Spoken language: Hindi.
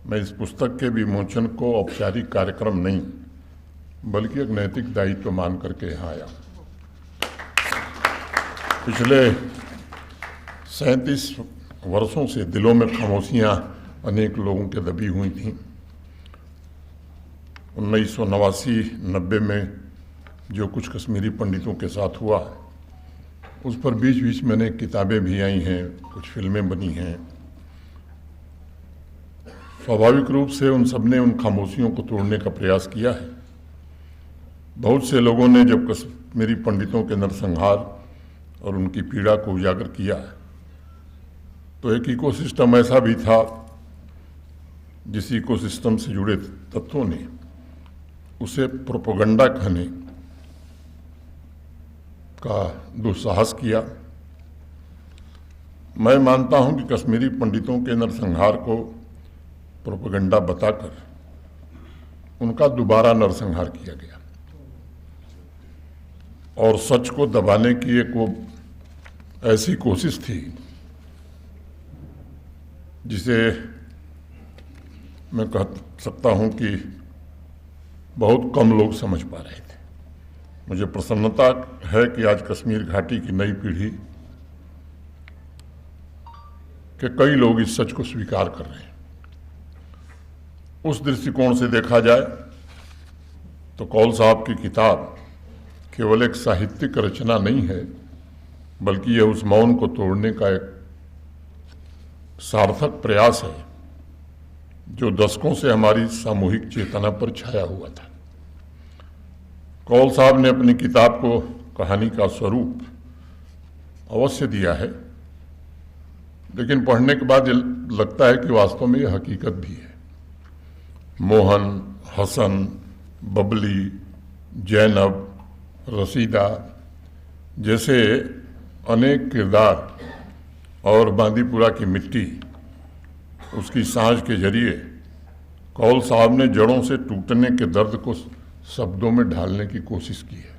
मैं इस पुस्तक के विमोचन को औपचारिक कार्यक्रम नहीं बल्कि एक नैतिक दायित्व मान करके यहाँ आया। पिछले 37 वर्षों से दिलों में खामोशियाँ अनेक लोगों के दबी हुई थीं। 1989-90 में जो कुछ कश्मीरी पंडितों के साथ हुआ उस पर बीच बीच में अनेक किताबें भी आई हैं, कुछ फिल्में बनी हैं। स्वाभाविक रूप से उन सब ने उन खामोशियों को तोड़ने का प्रयास किया है। बहुत से लोगों ने जब कश्मीरी पंडितों के नरसंहार और उनकी पीड़ा को उजागर किया तो एक इकोसिस्टम ऐसा भी था जिस इकोसिस्टम से जुड़े तत्वों ने उसे प्रोपेगेंडा कहने का दुस्साहस किया। मैं मानता हूं कि कश्मीरी पंडितों के नरसंहार को प्रोपेगेंडा बताकर उनका दोबारा नरसंहार किया गया और सच को दबाने की एक वो ऐसी कोशिश थी जिसे मैं कह सकता हूं कि बहुत कम लोग समझ पा रहे थे। मुझे प्रसन्नता है कि आज कश्मीर घाटी की नई पीढ़ी के कई लोग इस सच को स्वीकार कर रहे हैं। उस दृष्टिकोण से देखा जाए तो कौल साहब की किताब केवल एक साहित्यिक रचना नहीं है बल्कि यह उस मौन को तोड़ने का एक सार्थक प्रयास है जो दशकों से हमारी सामूहिक चेतना पर छाया हुआ था। कौल साहब ने अपनी किताब को कहानी का स्वरूप अवश्य दिया है, लेकिन पढ़ने के बाद लगता है कि वास्तव में यह हकीकत भी है। मोहन, हसन, बबली, जैनब, रसीदा जैसे अनेक किरदार और बांदीपुरा की मिट्टी उसकी सांझ के जरिए कौल साहब ने जड़ों से टूटने के दर्द को शब्दों में ढालने की कोशिश की है।